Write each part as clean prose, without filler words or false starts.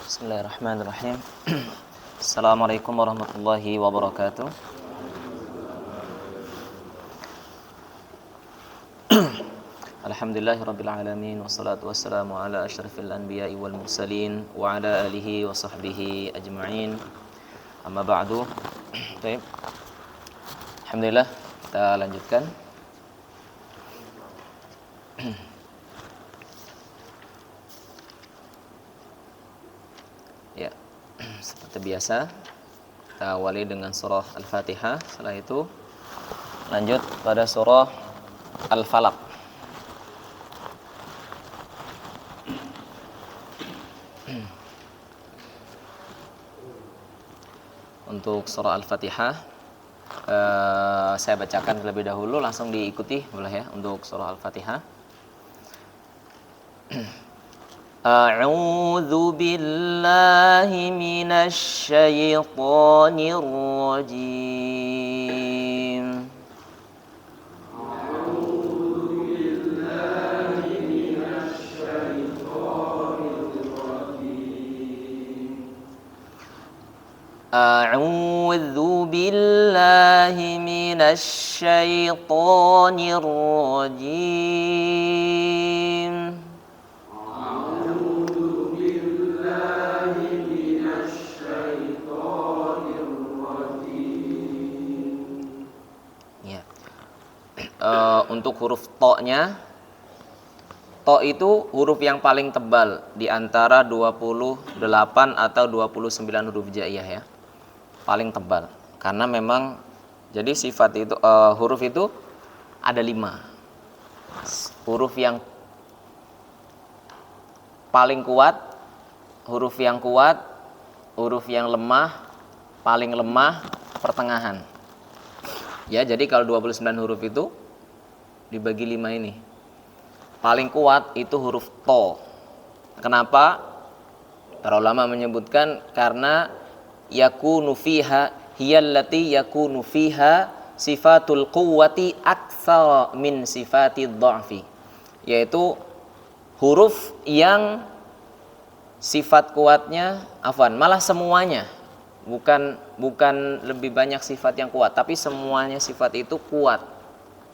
Bismillahirrahmanirrahim. Assalamualaikum warahmatullahi wabarakatuh. Alhamdulillahirabbil alamin wassalatu wassalamu ala asyrafil anbiya'i wal mursalin wa ala alihi wa sahbihi ajma'in. Amma ba'du. Baik. Alhamdulillah, kita lanjutkan. Ya, seperti biasa kita awali dengan surah Al-Fatihah. Setelah itu lanjut pada surah Al-Falaq. Untuk surah Al-Fatihah saya bacakan terlebih dahulu, langsung diikuti boleh ya untuk surah Al-Fatihah. A'udzu billahi minasy syaithanir rajim. A'udzu billahi minasy syaithanir rajim. Untuk huruf to-nya, to itu huruf yang paling tebal di antara 28 atau 29 huruf hijaiyah ya. Paling tebal. Karena memang jadi sifat itu huruf itu ada 5. Huruf yang paling kuat, huruf yang kuat, huruf yang lemah, paling lemah, pertengahan. Ya, jadi kalau 29 huruf itu dibagi 5 ini. Paling kuat itu huruf to. Kenapa? Para ulama menyebutkan karena yakunu fiha hiyallati yakunu fiha sifatul quwwati aktsara min sifatid dha'fi. Yaitu huruf yang sifat kuatnya malah semuanya. Bukan lebih banyak sifat yang kuat, tapi semuanya sifat itu kuat.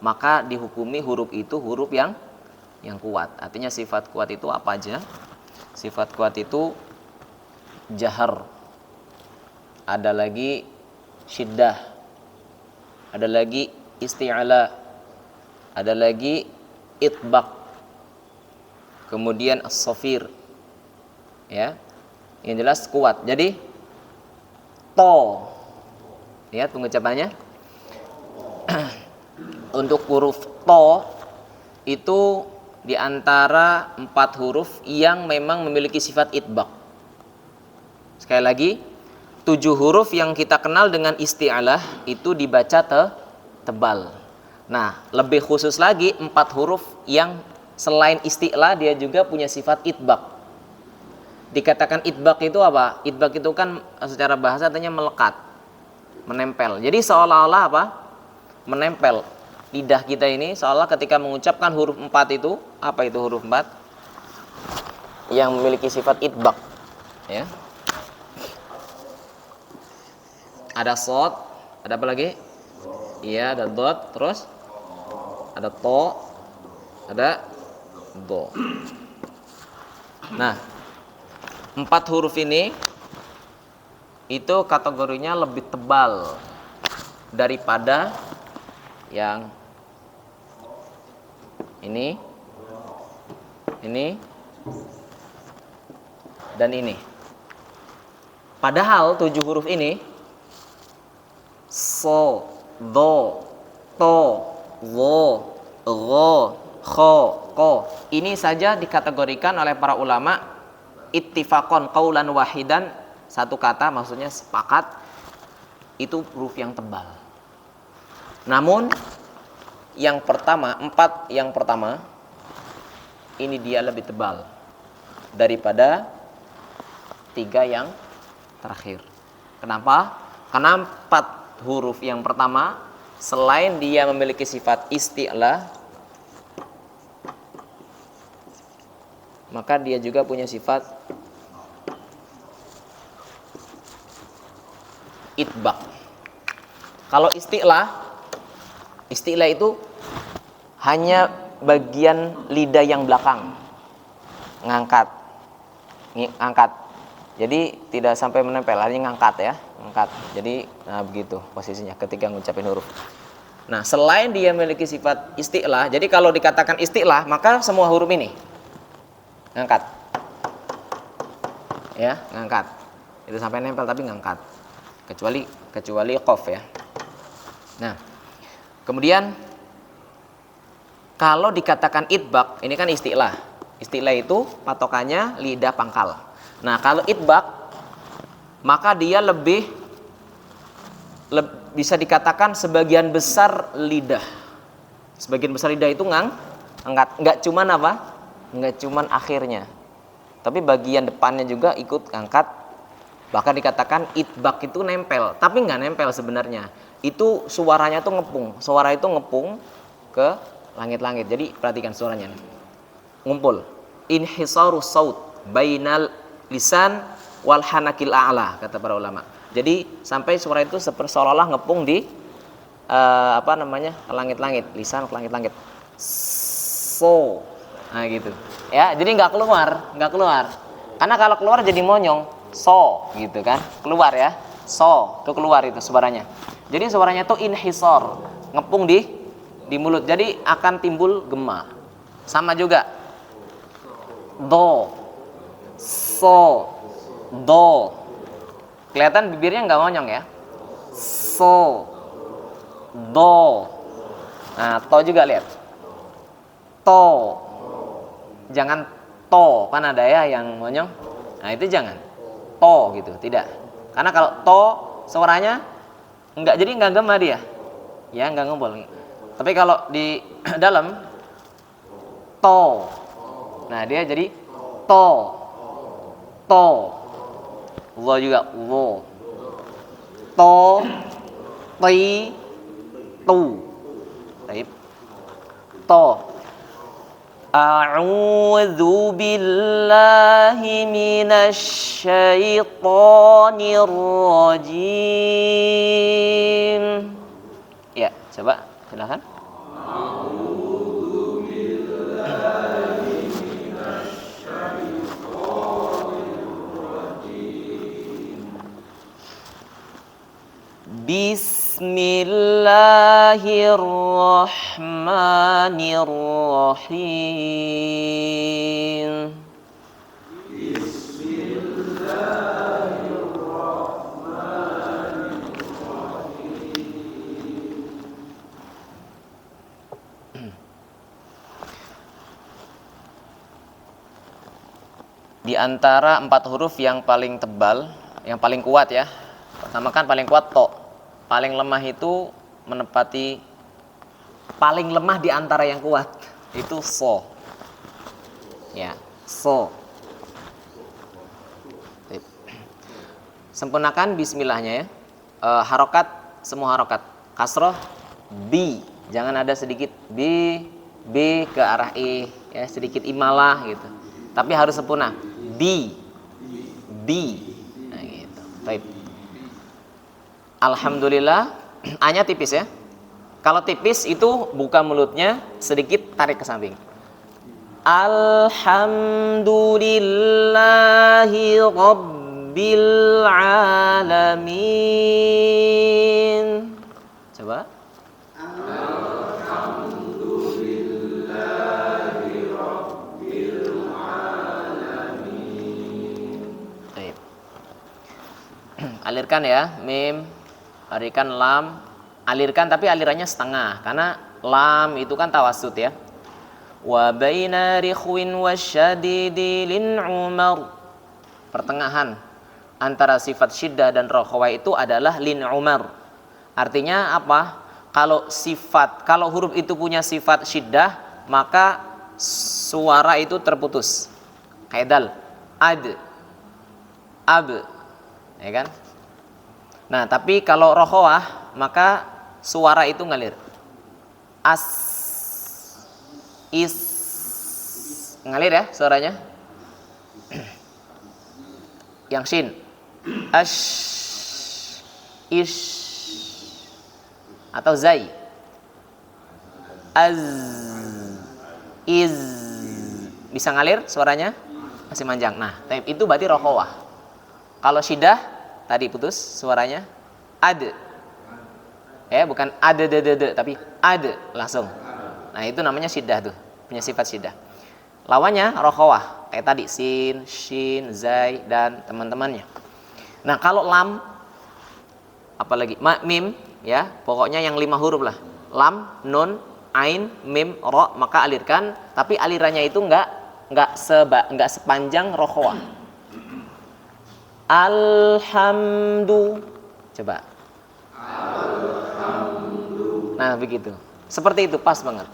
Maka dihukumi huruf itu huruf yang kuat. Artinya sifat kuat itu apa aja? Sifat kuat itu jahar, ada lagi syiddah, ada lagi isti'ala, ada lagi itbaq, kemudian as-safir. Ya. Yang jelas kuat. Jadi to. Ya, pengucapannya. Untuk huruf to itu di antara 4 huruf yang memang memiliki sifat itbaq. Sekali lagi, 7 huruf yang kita kenal dengan isti'alah itu dibaca tebal. Nah, lebih khusus lagi 4 huruf yang selain isti'lah dia juga punya sifat itbaq. Dikatakan itbaq itu apa? Itbaq itu kan secara bahasa artinya melekat, menempel. Jadi seolah-olah apa? Menempel. Lidah kita ini seolah ketika mengucapkan huruf 4 itu, apa itu huruf 4? Yang memiliki sifat itbaq. Ya. Ada shad, ada apa lagi? Iya, ada dot, terus ada to, ada do. Nah, 4 huruf ini itu kategorinya lebih tebal daripada yang ini, dan ini. Padahal 7 huruf ini so, do, to, wo, gho, kho, ko, ini saja dikategorikan oleh para ulama ittifaqan qaulan wahidan, satu kata maksudnya sepakat, itu huruf yang tebal. Namun yang pertama, 4 yang pertama ini dia lebih tebal daripada 3 yang terakhir. Kenapa? Karena 4 huruf yang pertama selain dia memiliki sifat isti'la, maka dia juga punya sifat itbaq. Kalau isti'la itu hanya bagian lidah yang belakang, ngangkat. Jadi tidak sampai menempel, hanya ngangkat ya, ngangkat. Jadi nah begitu posisinya ketika ngucapin huruf. Nah, selain dia memiliki sifat isti'la, jadi kalau dikatakan isti'la, maka semua huruf ini ngangkat. Ya, ngangkat. Itu sampai nempel tapi ngangkat. Kecuali qaf ya. Nah, kemudian kalau dikatakan itbaq, ini kan isti'la. Isti'la itu patokannya lidah pangkal. Nah, kalau itbaq maka dia bisa dikatakan sebagian besar lidah. Sebagian besar lidah itu ngangkat. Enggak cuman apa? Enggak cuman akhirnya. Tapi bagian depannya juga ikut ngangkat. Bahkan dikatakan itbaq itu nempel, tapi enggak nempel sebenarnya. Itu suaranya tuh ngepung. Suara itu ngepung ke langit-langit. Jadi perhatikan suaranya. Ngumpul. Inhisaru saut bainal lisan wal hanakil a'la, kata para ulama. Jadi sampai suara itu seolah-olah ngepung di langit-langit, lisan ke langit-langit. So. Nah gitu. Ya, jadi nggak keluar. Karena kalau keluar jadi monyong. So, gitu kan. Keluar ya. So, itu keluar itu suaranya. Jadi suaranya tuh inhisar, ngepung di mulut. Jadi akan timbul gema. Sama juga. Do. So. Do. Kelihatan bibirnya nggak monyong ya. So. Do. Nah, to juga lihat. To. Jangan to, kan ada ya yang monyong. Nah, itu jangan. To gitu, tidak. Karena kalau to suaranya enggak, jadi enggak gema dia. Ya, enggak ngumpul. Tapi kalau di dalam to. Nah, dia jadi to. To. Wo juga wo. To, ti, tu. Baik. To. A'udzu billahi minasy syaithanir rajim. Ya, coba silakan. A'udzu billahi minasy syaithanir rajim. Bismillahirrahmanirrahim. Di antara 4 huruf yang paling tebal, yang paling kuat ya. Pertama kan paling kuat to. Paling lemah itu menempati paling lemah di antara yang kuat itu so. Ya, so. Sempurnakan bismillahnya ya. Harokat, semua harokat. Kasroh bi, jangan ada sedikit b ke arah e ya, sedikit imalah gitu. Tapi harus sempurna. B. Nah gitu. Baik. Alhamdulillah, A-nya tipis ya. Kalau tipis itu buka mulutnya, sedikit tarik ke samping. Alhamdulillahi Rabbil Alamin. Coba. Alhamdulillahi Rabbil Alamin. Baik. Alirkan ya, mim. Alirkan lam, alirkan tapi alirannya setengah karena lam itu kan tawassut ya. Wa baina rikhwin wasyadidi lin umar. Pertengahan antara sifat syiddah dan rokhawah itu adalah lin umar. Artinya apa? Kalau huruf itu punya sifat syiddah, maka suara itu terputus. Kayak dal, ad, ab, ya kan? Nah, tapi kalau rokhawah maka suara itu ngalir. As, is, ngalir ya suaranya. Yang shin, ash, ish atau zai. Az, iz, bisa ngalir suaranya? Masih manjang. Nah, itu berarti rokhawah. Kalau syidah tadi putus suaranya. Ad. Bukan ada tapi ada langsung. Nah, itu namanya syidah tuh, punya sifat syidah. Lawannya rokhawah, kayak tadi sin, shin, zai dan teman-temannya. Nah, kalau lam apalagi mim ya, pokoknya yang 5 huruf lah. Lam, nun, ain, mim, ro, maka alirkan, tapi alirannya itu enggak sepanjang rokhawah. Alhamdu. Coba. Alhamdu. Nah, begitu. Seperti itu pas banget.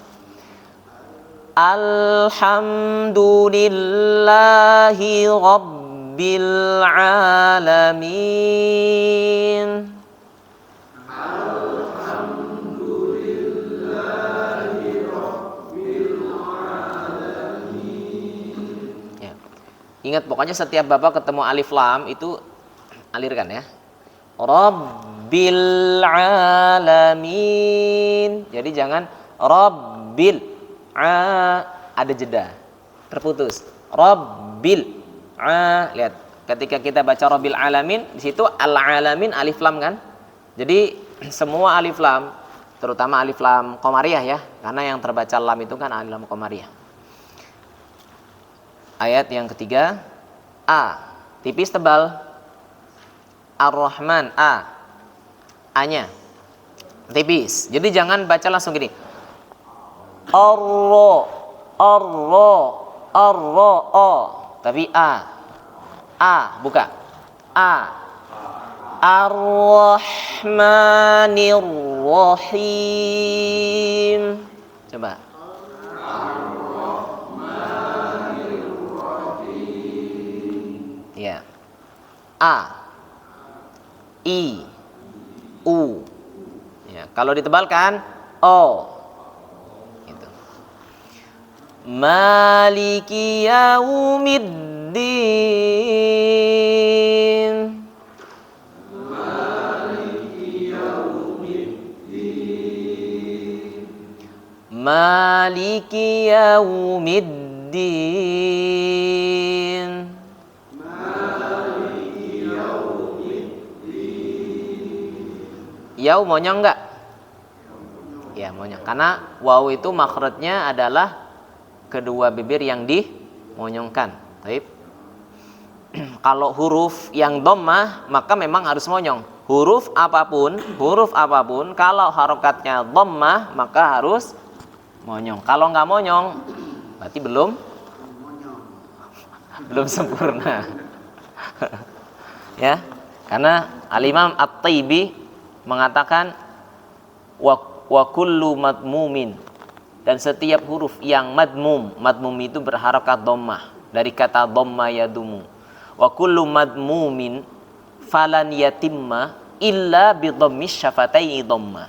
Alhamdulillahi rabbil alamin. Alhamdulillahi rabbil alamin. Ya. Ingat, pokoknya setiap Bapak ketemu alif lam itu alirkan ya. Rabbil alamin. Jadi jangan rabbil ada jeda, terputus. Rabbil lihat, ketika kita baca rabbil alamin, di situ al alamin alif lam kan. Jadi semua alif lam, terutama alif lam qamariyah ya, karena yang terbaca lam itu kan alif lam qamariyah. Ayat yang ketiga, a tipis tebal. Ar-Rahman, a-nya tipis. Jadi jangan baca langsung gini. Arro, o, tapi buka. Ar-Rahmanir Rahim. Coba. Ar-Rahmanir Rahim. Ya. I, U. Ya, kalau ditebalkan O. Maliki yaumiddin. Maliki yaumiddin. Maliki yaumiddin. Maliki yaumiddin. Yau monyong enggak? Ya, monyong. Karena waw itu makhrajnya adalah kedua bibir yang dimonyongkan. Baik. Kalau huruf yang dhammah maka memang harus monyong. Huruf apapun kalau harokatnya dhammah maka harus monyong. Kalau nggak monyong berarti belum sempurna. Ya, karena Al-Imam At-Taibi mengatakan wa kullu madmumin, dan setiap huruf yang madmum itu berharokat dhammah dari kata dhamma yadumu. Wa kullu madmumin falan yatimma illa bi dhammis syafataini dhamma.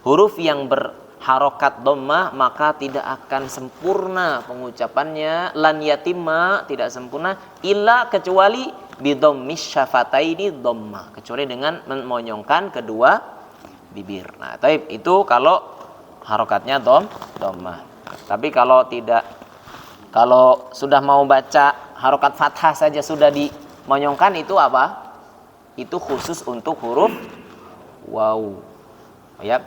Huruf yang berharokat dhammah maka tidak akan sempurna pengucapannya, lan yatimma tidak sempurna, illa kecuali bi dhammis syafataini dhamma, kecuali dengan memonyongkan kedua bibir. Nah, taib itu kalau harokatnya dhammah. Tapi kalau sudah mau baca harokat fathah saja sudah dimonyongkan, itu apa? Itu khusus untuk huruf waw. Ya.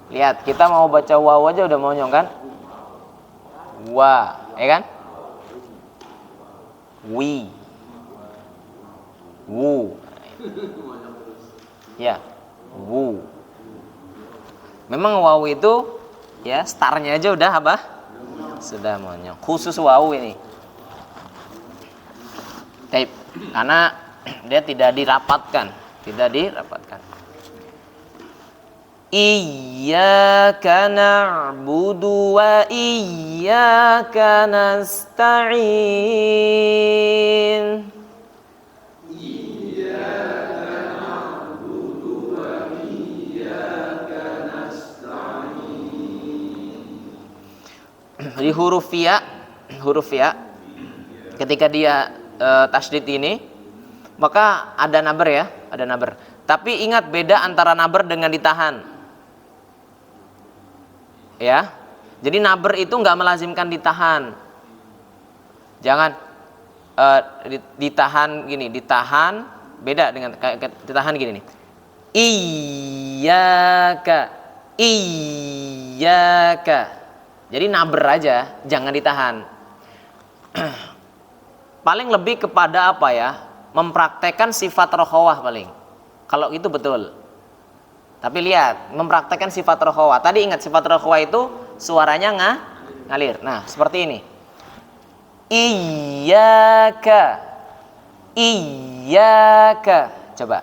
Lihat, kita mau baca waw aja udah monyong kan? Wa, ya kan? Wi. Wu. Ya, wu. Memang waw itu ya startnya aja udah apa? Sudah monyong. Khusus waw ini. Taib. Karena dia tidak dirapatkan. Iyyaka na'budu wa iyyaka nasta'in. Di huruf ya ketika dia tasydid ini maka ada nabar ya, Tapi ingat beda antara naber dengan ditahan. Ya. Jadi naber itu nggak melazimkan ditahan. Jangan ditahan gini, ditahan beda dengan ditahan gini nih. Iyyaka, iyyaka. Jadi naber aja, jangan ditahan. Paling lebih kepada apa ya? Mempraktekkan sifat rokhawah paling. Kalau itu betul. Tapi lihat, mempraktekkan sifat rokhawah. Tadi ingat sifat rokhawah itu suaranya ngalir. Nah, seperti ini. Iyyaka, iyyaka. Coba.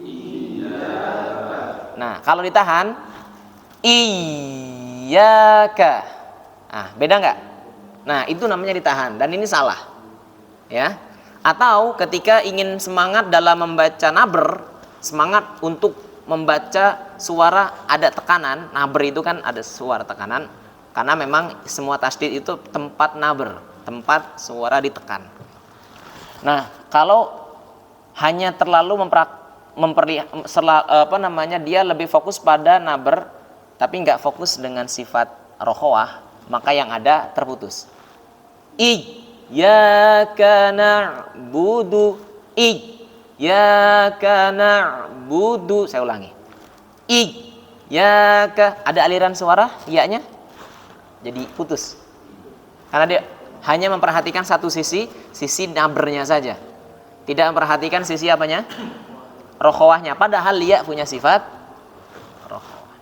Iyyaka. Nah, kalau ditahan, iyyaka. Nah, beda nggak? Nah, itu namanya ditahan dan ini salah. Ya. Atau ketika ingin semangat dalam membaca naber, semangat untuk membaca suara ada tekanan. Naber itu kan ada suara tekanan, karena memang semua tasdid itu tempat naber, tempat suara ditekan. Nah, kalau hanya terlalu dia lebih fokus pada naber, tapi nggak fokus dengan sifat rokhawah, maka yang ada terputus. Iyyaka na'budu, iyyaka na'budu. Saya ulangi. Iyyaka, ada aliran suara iya-nya jadi putus. Karena dia hanya memperhatikan satu sisi nabernya saja. Tidak memperhatikan sisi apanya? Rokhawahnya. Padahal ya punya sifat rokhawah.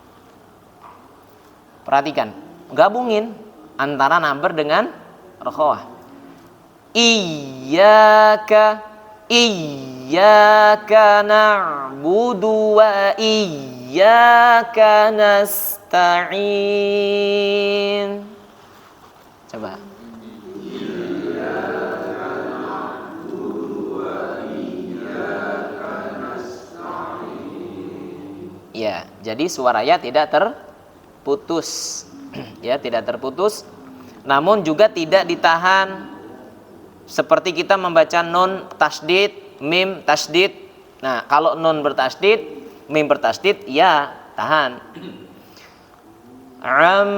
Perhatikan, gabungin antara naber dengan rokhawah. Iyyaka, iyyaka na'budu wa iyyaka nasta'in. Coba. Iyyaka na'budu wa iyyaka nasta'in. Ya, jadi suara ya tidak terputus. Ya, tidak terputus. Namun juga tidak ditahan. Seperti kita membaca nun tasdid, mim tasdid. Nah, kalau nun bertasdid, mim bertasdid, ya tahan. Amma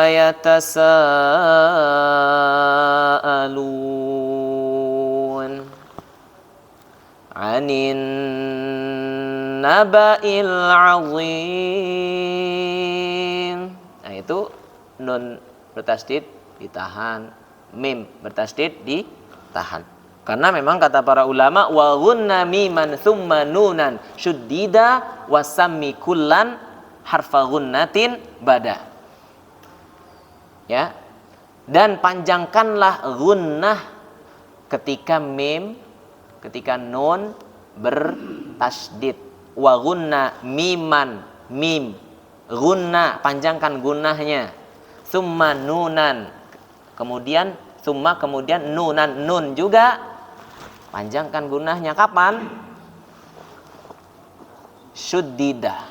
yatasaalun 'anin naba'il 'azim. Nah, itu nun bertasdid ditahan, mim bertasdid ditahan. Karena memang kata para ulama, wa ghunna miman thumma nunan syuddida wa sammi kullan harfa ghunnatin bada. Ya. Dan panjangkanlah gunnah ketika mim, ketika nun bertasdid. Wa ghunna miman, mim gunna, panjangkan gunnahnya. Thumma nunan, kemudian summa, kemudian nunan, nun juga panjangkan gunnahnya. Kapan? Syuddida.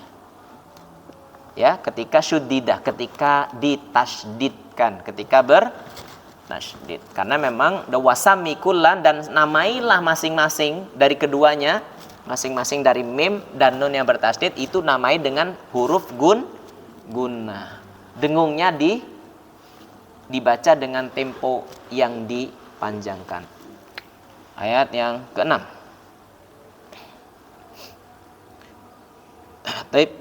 Ya, ketika syuddida, ketika ditasdidkan, ketika bertasdid. Karena memang wasami kullan, dan namailah masing-masing dari keduanya, masing-masing dari mim dan nun yang bertasdid itu namai dengan huruf gunnah. Dengungnya dibaca dengan tempo yang dipanjangkan. Ayat yang ke-6. Baik,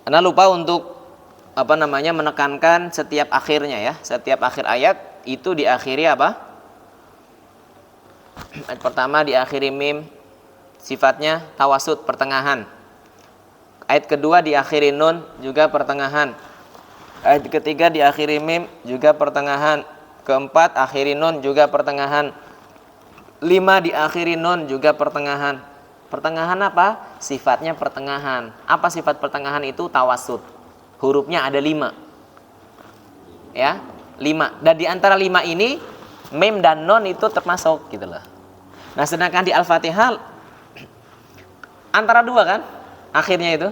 Anda lupa untuk menekankan setiap akhirnya ya. Setiap akhir ayat itu diakhiri apa? Ayat pertama diakhiri mim, sifatnya tawasud, pertengahan. Ayat kedua diakhiri nun, juga pertengahan. Ayat ketiga diakhiri mim, juga pertengahan. Keempat akhiri nun, juga pertengahan. 5 diakhiri nun, juga pertengahan. Pertengahan apa? Sifatnya pertengahan. Apa sifat pertengahan itu? Tawasud. Hurufnya ada 5. Ya, 5. Dan di antara 5 ini mim dan nun itu termasuk gitu loh. Nah, sedangkan di Al-Fatihah antara 2 kan? Akhirnya itu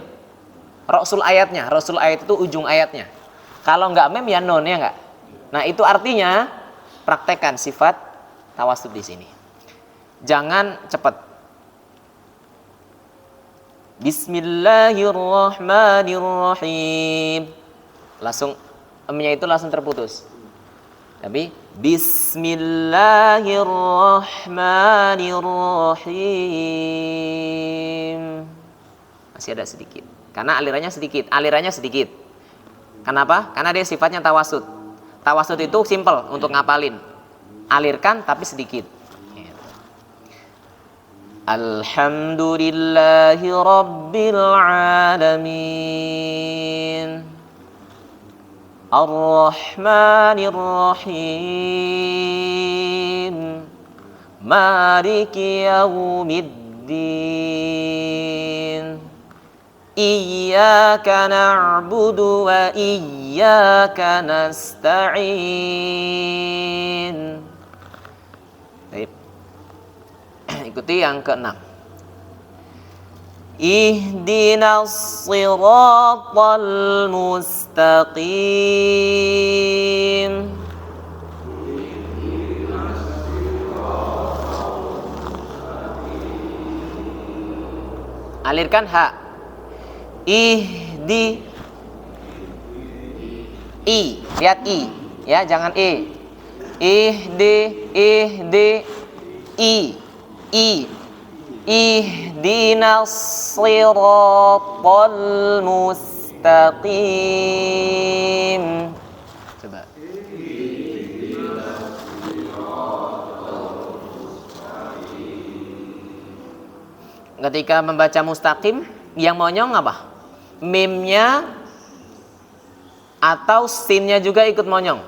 Rasul ayatnya. Rasul ayat itu ujung ayatnya. Kalau enggak mim ya nun, ya enggak? Nah, itu artinya praktekkan sifat tawasud di sini. Jangan cepat. Bismillahirrahmanirrahim. Langsung emnya itu langsung terputus. Tapi Bismillahirrahmanirrahim. Masih ada sedikit. Karena alirannya sedikit. Kenapa? Karena dia sifatnya tawasud. Tawasud itu simple untuk ngapalin. Alirkan tapi sedikit. Alhamdulillahi Rabbil Alamin Ar-Rahmanir Rahim Maliki Yawmiddin Iyyaka na'budu wa iyyaka nasta'in. Baik. Ikuti yang keenam. Ihdinas siratal mustaqim. Alirkan ha. Ihdi. I, lihat i, ya jangan e. Ihdi, i. Ihdinas siratal mustaqim. Coba. Ketika membaca mustaqim, yang monyong apa? Mimnya atau sinnya juga ikut monyong?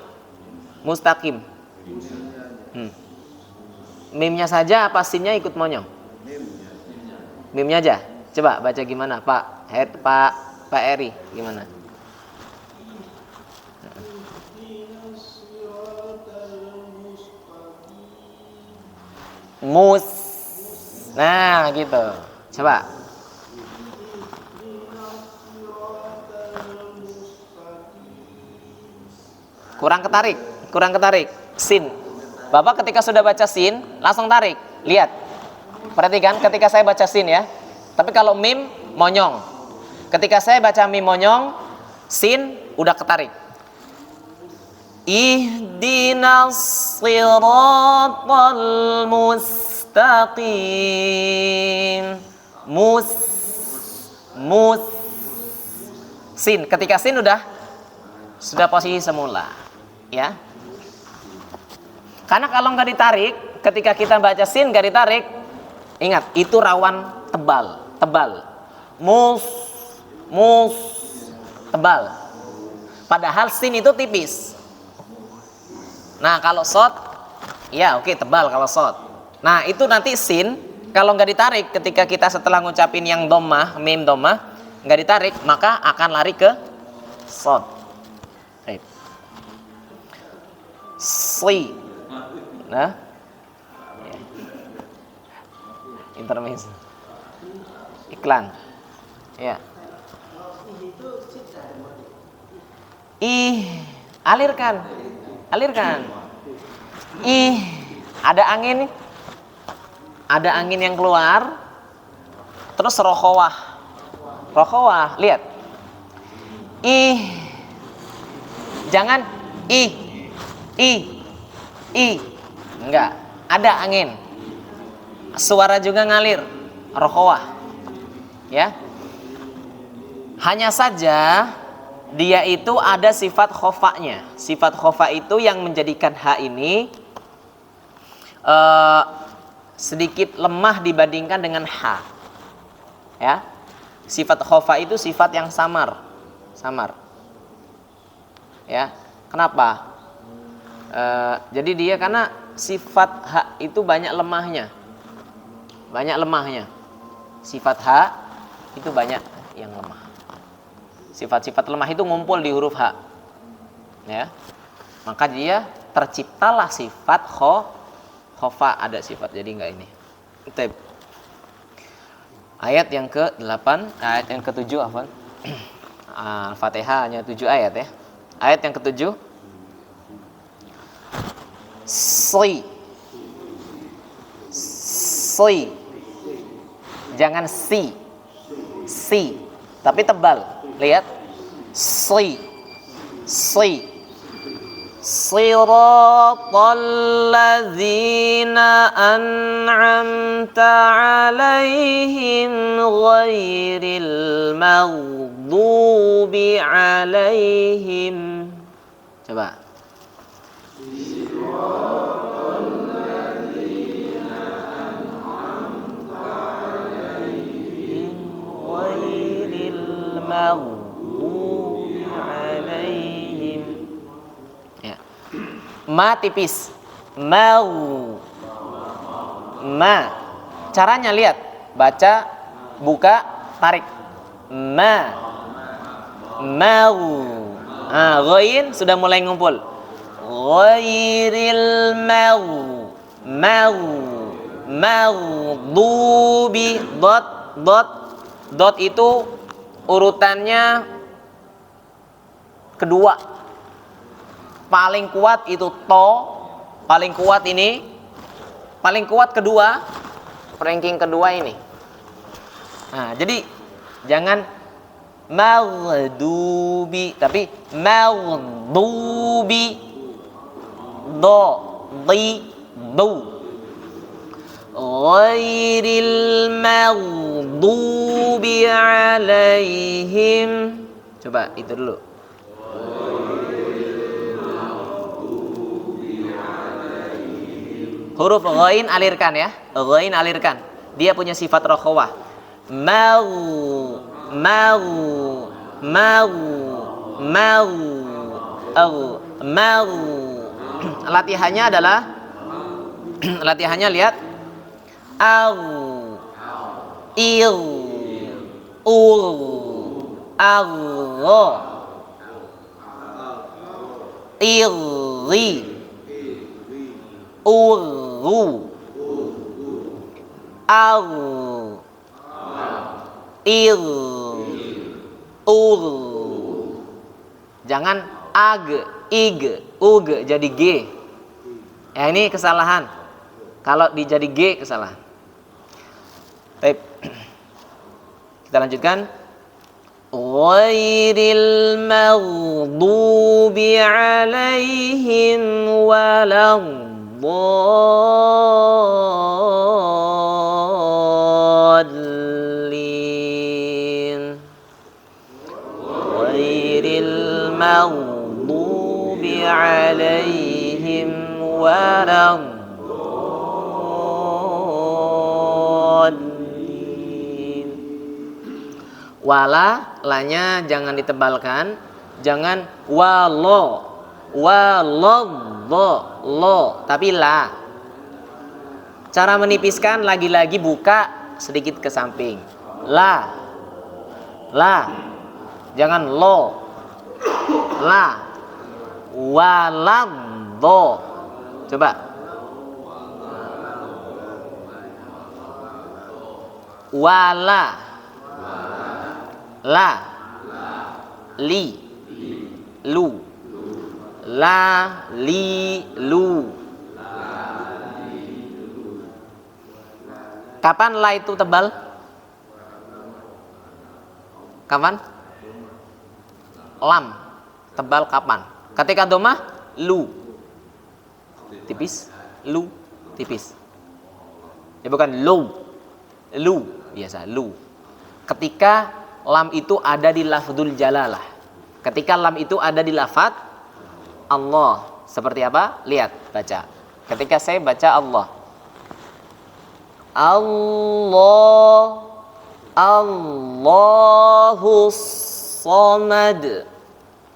Mustaqim. Mimnya saja apa sinnya ikut monyong? Mimnya aja. Coba baca gimana, Pak Eri, gimana? Nah, gitu. Coba. Kurang ketarik. Sin. Bapak ketika sudah baca sin, langsung tarik. Lihat. Perhatikan ketika saya baca sin ya. Tapi kalau mim monyong. Ketika saya baca mim monyong, sin udah ketarik. Ihdinas siratal mustaqim. Sin. Ketika sin sudah posisi semula, ya. Karena kalau nggak ditarik, ketika kita baca sin nggak ditarik, ingat itu rawan tebal. Tebal. Padahal sin itu tipis. Nah kalau sod, ya oke, tebal kalau sod. Nah itu nanti sin kalau nggak ditarik, ketika kita setelah ngucapin yang dhammah, mim dhammah, nggak ditarik, maka akan lari ke sod. Si. Nah, intermezzo, iklan, ya. Alirkan. Ada angin yang keluar, terus rokhawah, lihat. Jangan enggak, ada angin, suara juga ngalir, rokhawah, ya. Hanya saja dia itu ada sifat khofanya. Sifat khofa itu yang menjadikan ha ini sedikit lemah dibandingkan dengan ha, ya. Sifat khofa itu sifat yang samar, ya. Kenapa? Jadi dia karena sifat ha itu banyak lemahnya. Sifat ha itu banyak yang lemah. Sifat-sifat lemah itu ngumpul di huruf ha, ya. Maka dia terciptalah sifat khofa, ada sifat, jadi enggak ini. Ayat yang ke-8, ayat yang ke-7 afwan. Al-Fatihah hanya 7 ayat ya. Ayat yang ke-7. si. Jangan si. Si. Tapi tebal. Lihat. Si. Si. Siratal ladzina an'amta 'alaihim ghairil maghdubi 'alaihim. Coba. Maghdubi 'alaihim. Ya. Ma tipis. Mau. Ma. Caranya lihat. Baca, buka, tarik. Ma. Mau. Ah, ghain sudah mulai ngumpul. Ghairil mau. Mau. Maghdubi. Dot itu urutannya kedua. Paling kuat itu to, paling kuat ini, paling kuat kedua, ranking kedua ini. Nah, jadi jangan maghdubi, tapi maghdubi, do, di, du. Ghairil maghdubi 'alaihim. Coba itu dulu. Huruf ghain alirkan ya. Ghain alirkan. Dia punya sifat rakhawah. Mau, mau, mau, mau, mau. Latihannya adalah latihannya lihat. Au, il, ul, agho, iri, uru, au, il, uru. Jangan ag, ig, ug jadi g. Ya, ini kesalahan. Kalau dijadi G kesalahan. Baik. Kita lanjutkan. Ghairil maghdubi 'alaihim waladdallin. Ghairil maghdubi 'alaihim waladdallin. Wala, lanya jangan ditebalkan, jangan walo, lo, tapi la. Cara menipiskan lagi-lagi buka sedikit ke samping. La, jangan lo, la, waladdo. Coba. Wala, la, li, lu, la, li, lu. Kapan la itu tebal? Kapan? Lam tebal kapan? Ketika domah lu tipis, lu tipis. Ya bukan lu biasa lu. Ketika lam itu ada di lafdzul jalalah. Ketika lam itu ada di lafadz Allah. Seperti apa? Lihat, baca. Ketika saya baca Allah. Allah, Allahus Samad.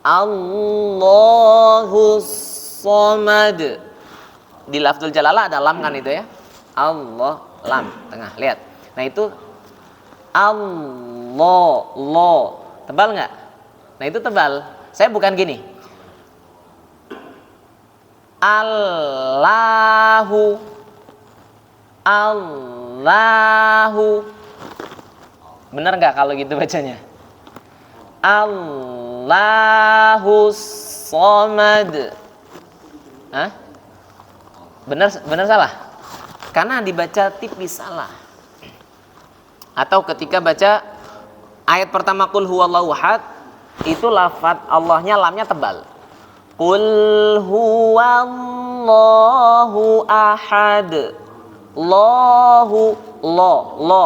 Allahus Samad. Di lafdzul jalalah ada lam kan itu ya? Allah, lam, tengah. Lihat. Nah itu Allah, lo, tebal nggak? Nah itu tebal. Saya bukan gini. Allahu, Allahu. Bener nggak kalau gitu bacanya? Allahus Samad. Hah? Bener salah? karena dibaca tipis salah. Atau ketika baca ayat pertama qul huwallahu ahad, itu lafaz Allahnya lamnya tebal. Qul huwallahu ahad. Lo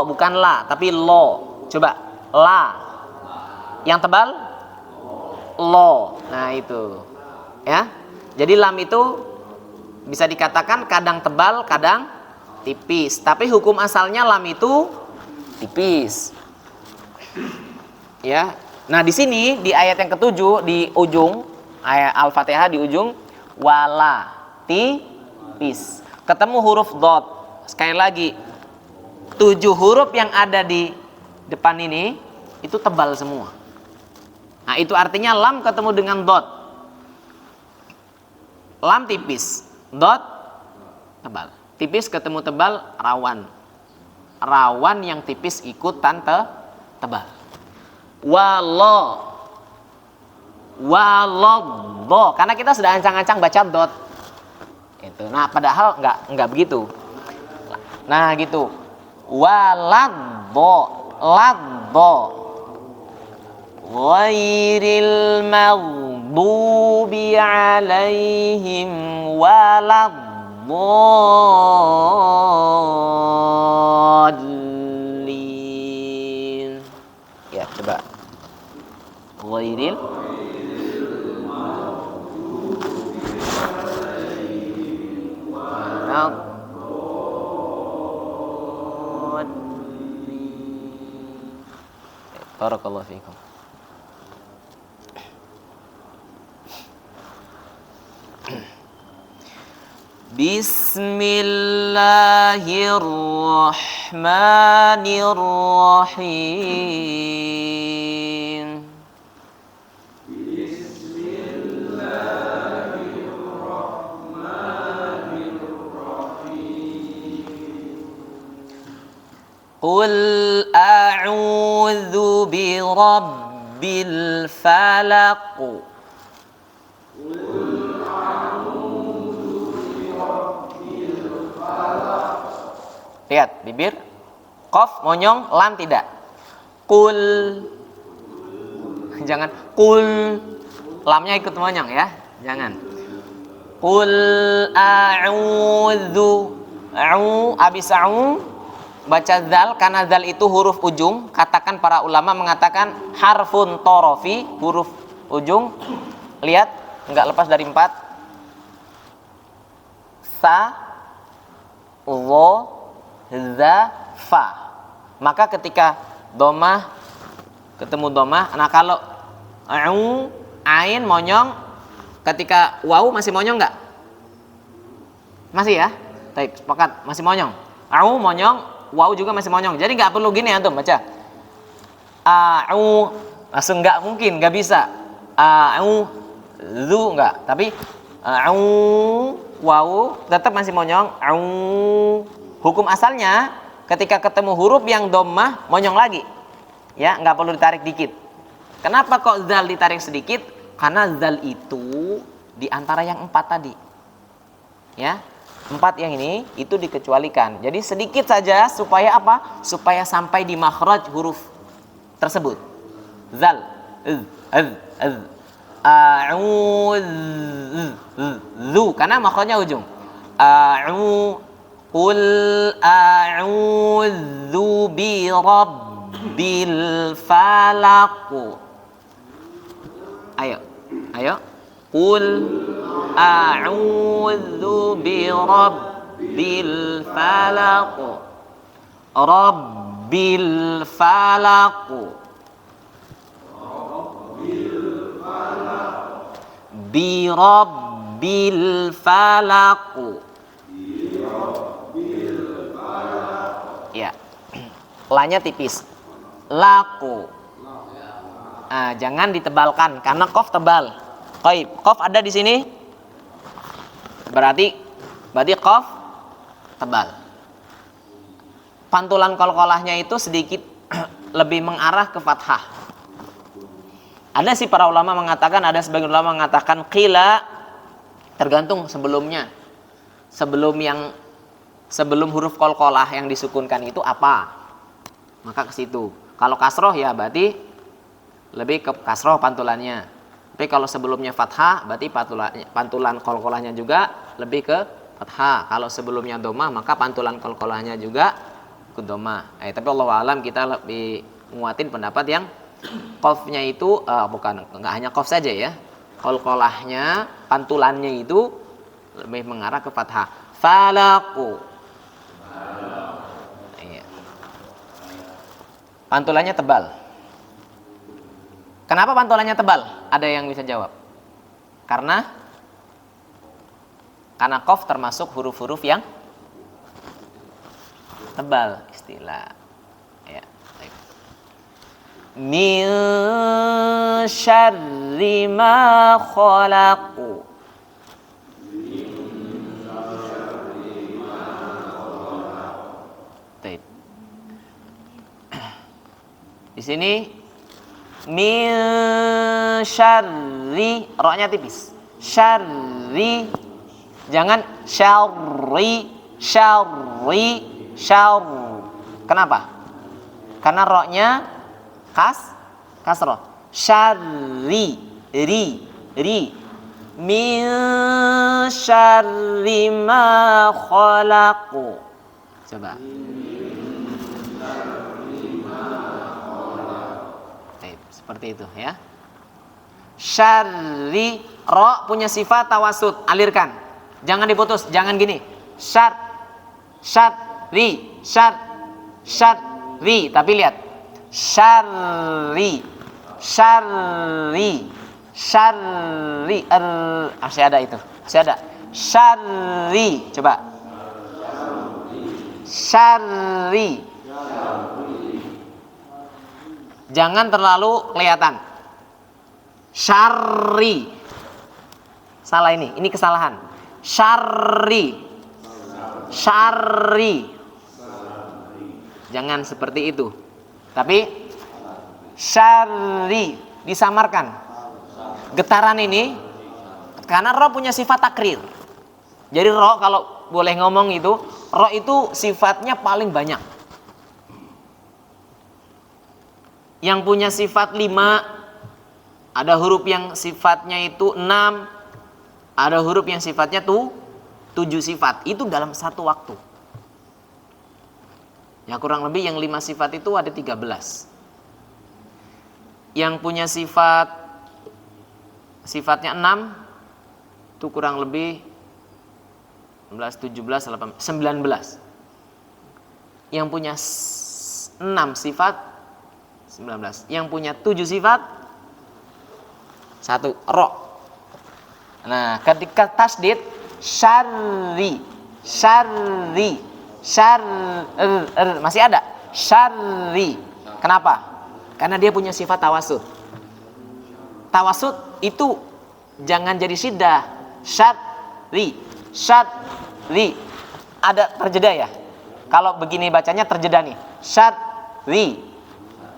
bukan la tapi lo. Coba la. Yang tebal lo. Nah itu. Ya. Jadi lam itu bisa dikatakan kadang tebal, kadang tipis. Tapi hukum asalnya lam itu tipis. Ya. Nah, di sini di ayat yang ketujuh di ujung ayat Al-Fatihah di ujung wala tipis. Ketemu huruf dot. Sekali lagi 7 huruf yang ada di depan ini itu tebal semua. Nah, itu artinya lam ketemu dengan dot. Lam tipis, dot tebal. Tipis ketemu tebal, rawan. Rawan yang tipis ikutan tebal. Waloddo, karena kita sudah ancang-ancang baca dot. Itu. Nah, padahal enggak begitu. Nah, gitu. Waladdo, laddo. Ghairil maghdubi alaihim waladdallin. Ya, coba. Ghairil Barakallahu fiikum. Bismillahirrahmanirrahim. Qul a'udzu birabbil falaq. Lihat bibir, qaf monyong, lam tidak. Qul, jangan qul, lamnya ikut monyong ya, jangan. Qul a'udzu, abis baca zal, karena zal itu huruf ujung. Katakan para ulama mengatakan harfun torofi, huruf ujung. Lihat, enggak lepas dari 4. Sa, zo, za, fa. Maka ketika domah ketemu domah, nah kalau ain monyong, ketika waw masih monyong enggak? Masih ya? Baik, sepakat, masih monyong. Monyong, waw juga masih monyong. Jadi enggak perlu gini antum baca. Langsung enggak mungkin, enggak bisa. Zu enggak, tapi waw tetap masih monyong. Hukum asalnya ketika ketemu huruf yang dhammah monyong lagi. Ya, enggak perlu ditarik dikit. Kenapa kok zal ditarik sedikit? Karena zal itu di antara yang 4 tadi. Ya. 4 yang ini itu dikecualikan. Jadi sedikit saja supaya apa? Supaya sampai di makhraj huruf tersebut. Zal, a'udzu, karena makhrajnya ujung. Qul a'udzu bi rabbil falaq. Ayo. Qul a'udzu bi rabbil falaq. Rabbil falaq. Bi rabbil falaq. Ya. La-nya tipis. Laku. Jangan ditebalkan karena qaf tebal. Qaf ada di sini. Berarti qaf tebal. Pantulan qalqalahnya itu sedikit lebih mengarah ke fathah. Ada sih para ulama mengatakan, ada sebagian ulama mengatakan qila, tergantung sebelumnya. Sebelum yang sebelum huruf qalqalah yang disukunkan itu apa? Maka ke situ. Kalau kasroh ya berarti lebih ke kasroh pantulannya. Tapi kalau sebelumnya fathah berarti pantulan qalqalahnya juga lebih ke fathah. Kalau sebelumnya dhammah maka pantulan qalqalahnya juga ke dhammah. Tapi Allahu a'lam kita lebih nguatin pendapat yang qafnya itu enggak hanya qaf saja ya. Qalqalahnya, pantulannya itu lebih mengarah ke fathah. Falaqu. Iya. Pantulannya tebal. Kenapa pantulannya tebal? Ada yang bisa jawab? Karena qaf termasuk huruf-huruf yang tebal istilah. Ya. Min syarri ma khalaqu. Di sini min syarri, ra-nya tipis. Syarri, jangan syarri, syarri, syarr. Kenapa? Karena ra-nya kasrah. Syarri, ri. Min syarri ma khalaqu. Coba. Seperti itu ya. Syarri, ra punya sifat tawasud, alirkan. Jangan diputus, jangan gini. Syarri, syarri, tapi lihat. Syarri, masih ada itu. Masih ada. Syarri, coba. Syarri. Jangan terlalu kelihatan. Syarri. Salah ini kesalahan. Syarri. Jangan seperti itu. Tapi syarri disamarkan. Getaran ini karena ra punya sifat takrir. Jadi ra kalau boleh ngomong itu, ra itu sifatnya paling banyak. Yang punya sifat 5, ada huruf yang sifatnya itu 6, ada huruf yang sifatnya 7 sifat. Itu dalam satu waktu. Ya kurang lebih yang 5 sifat itu ada 13. Yang punya sifatnya 6 itu kurang lebih 16, 17, 18, 19. Yang punya 6 sifat 19. Yang punya 7 sifat 1, ra. Nah, ketika tasdid syarri, masih ada syarri. Kenapa? Karena dia punya sifat tawasud. Tawasud itu jangan jadi syiddah. Syarri. Ada terjeda ya. Kalau begini bacanya terjeda nih.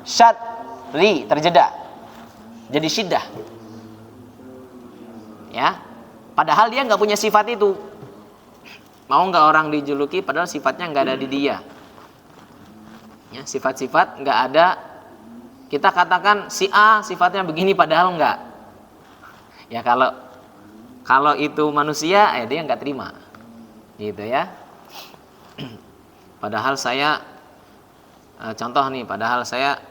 Syarri terjeda. Jadi syiddah. Ya. Padahal dia nggak punya sifat itu. Mau nggak orang dijuluki padahal sifatnya nggak ada di dia. Ya, sifat-sifat nggak ada. Kita katakan si A sifatnya begini padahal nggak. Ya kalau itu manusia, dia nggak terima. Gitu ya. Padahal saya contoh nih, padahal saya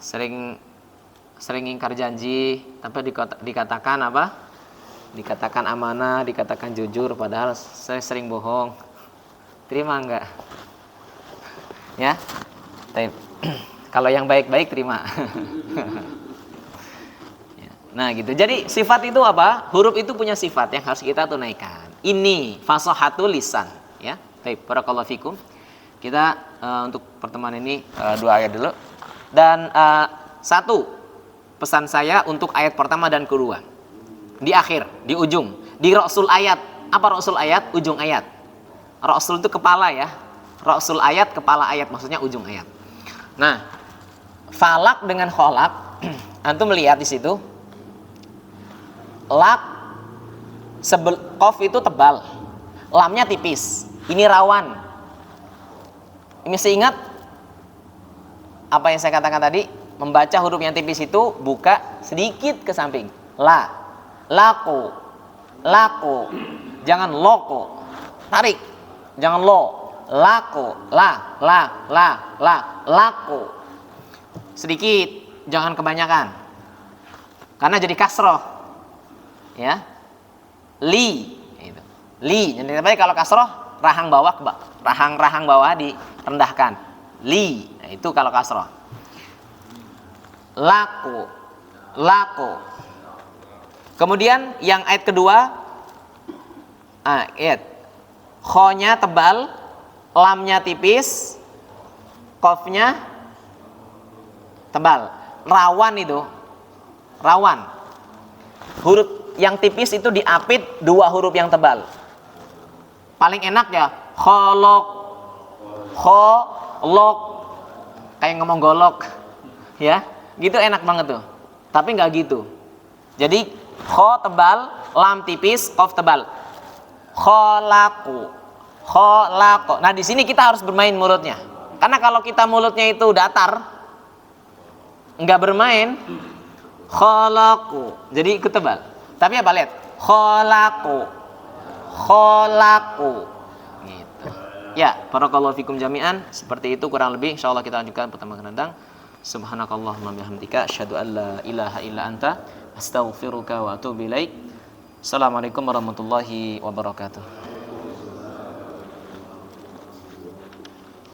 sering ingkar janji, tapi dikatakan apa? Dikatakan amanah, dikatakan jujur, padahal saya sering bohong. Terima enggak? Ya. Kalau yang baik-baik terima. Nah, gitu. Jadi sifat itu apa? Huruf itu punya sifat yang harus kita tunaikan. Ini fasahatul lisan, ya. Baik, barakallahu fikum. Kita untuk pertemuan ini 2 ayat dulu. Dan 1 pesan saya untuk ayat pertama dan kedua. Di akhir, di ujung, di rasul ayat. Apa rasul ayat? Ujung ayat. Rasul itu kepala ya. Rasul ayat, kepala ayat, maksudnya ujung ayat. Nah, falak dengan kholak, antum melihat di situ. Lak, qaf itu tebal, lamnya tipis. Ini rawan. Ini masih ingat apa yang saya katakan tadi? Membaca huruf yang tipis itu buka sedikit ke samping. La, lako, lako. Jangan loko. Tarik. Jangan lo. Lako, la, lako. Sedikit, jangan kebanyakan. Karena jadi kasroh. Ya. Li, itu. Li. Jadi kalau kasroh rahang bawah direndahkan. Li. Nah, itu kalau kasroh. Lako. Kemudian yang ayat kedua, ayat kho-nya tebal, lamnya tipis, qaf-nya tebal. Rawan itu. Rawan. Huruf yang tipis itu diapit dua huruf yang tebal. Paling enak ya kholok, kayak ngomong golok, ya, gitu enak banget tuh. Tapi nggak gitu. Jadi kho tebal, lam tipis, qaf tebal. Kholako. Nah di sini kita harus bermain mulutnya. Karena kalau kita mulutnya itu datar, nggak bermain, kholako. Jadi ikut tebal. Tapi apa lihat? Kholako. Gitu. Ya, barakallahu fikum jami'an. Seperti itu kurang lebih. Insyaallah kita lanjutkan pertemuan akan datang. Subhanakallahumma bihamdika asyhadu an la ilaha illa anta astaghfiruka wa atubu ilaik. Assalamualaikum warahmatullahi wabarakatuh.